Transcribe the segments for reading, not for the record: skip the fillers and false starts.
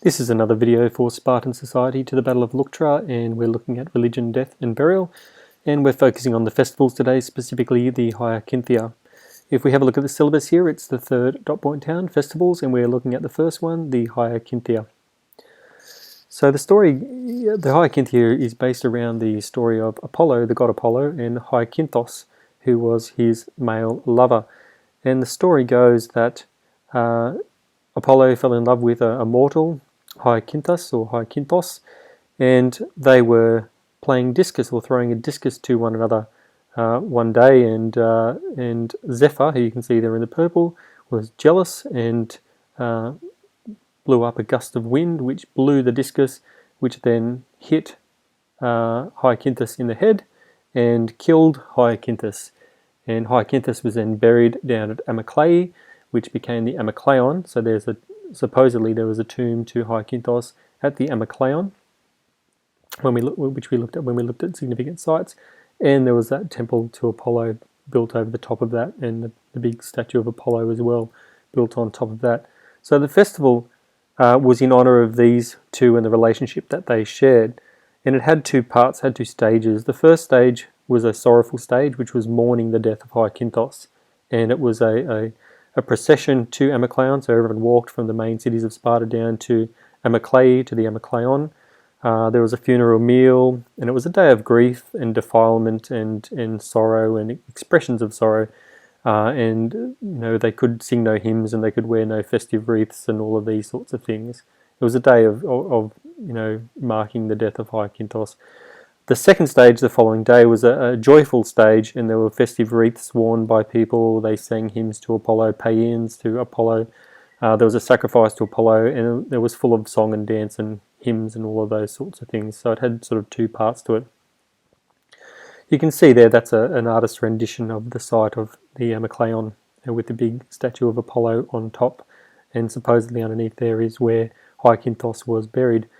This is another video for Spartan Society to the Battle of Leuctra, and we're looking at religion, death and burial, and we're focusing on the festivals today, specifically the Hyakinthia. If we have a look at the syllabus here, it's the third dot point town festivals, and we're looking at the first one, the Hyakinthia. So the story, the Hyakinthia is based around the story of Apollo, the god Apollo, and Hyakinthos, who was his male lover. And the story goes that Apollo fell in love with a mortal, Hyakinthos, and they were playing discus or throwing a discus to one another one day, and Zephyr, who you can see there in the purple, was jealous and blew up a gust of wind which blew the discus, which then hit Hyakinthus in the head and killed Hyakinthus. And Hyakinthus was then buried down at Amyclae, which became the Amyclaeon. So supposedly there was a tomb to Hyakinthos at the Amyclaeon, which we looked at when we looked at significant sites, and there was that temple to Apollo built over the top of that, and the big statue of Apollo as well built on top of that. So the festival was in honor of these two and the relationship that they shared, and it had two parts, had two stages. The first stage was a sorrowful stage, which was mourning the death of Hyakinthos, and it was a procession to Amyclaeon, so everyone walked from the main cities of Sparta down to Amyclae, to the Amyclaeon. There was a funeral meal, and it was a day of grief and defilement and sorrow and expressions of sorrow. And they could sing no hymns, and they could wear no festive wreaths and all of these sorts of things. It was a day of marking the death of Hyakinthos. The second stage, the following day, was a joyful stage, and there were festive wreaths worn by people. They sang hymns to Apollo, paeans to Apollo. There was a sacrifice to Apollo, and it was full of song and dance and hymns and all of those sorts of things. So it had sort of two parts to it. You can see there that's an artist's rendition of the site of the Amyclaeon, with the big statue of Apollo on top, and supposedly underneath there is where Hyakinthos was buried.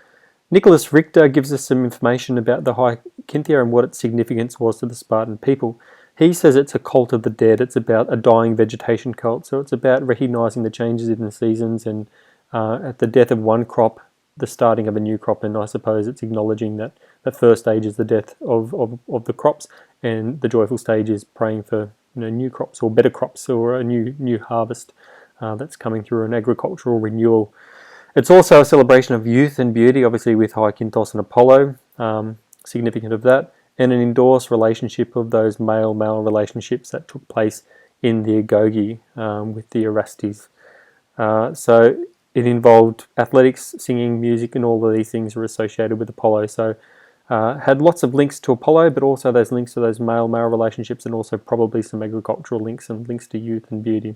Nicholas Richter gives us some information about the Hyakinthia and what its significance was to the Spartan people. He says it's a cult of the dead. It's about a dying vegetation cult. So it's about recognizing the changes in the seasons, and at the death of one crop, the starting of a new crop. And I suppose it's acknowledging that the first stage is the death of the crops, and the joyful stage is praying for new crops or better crops or a new harvest that's coming through, an agricultural renewal. It's also a celebration of youth and beauty, obviously with Hyakinthos and Apollo, significant of that, and an endorsed relationship of those male-male relationships that took place in the Agoge with the Erastes. So it involved athletics, singing, music, and all of these things were associated with Apollo. So had lots of links to Apollo, but also those links to those male-male relationships, and also probably some agricultural links and links to youth and beauty.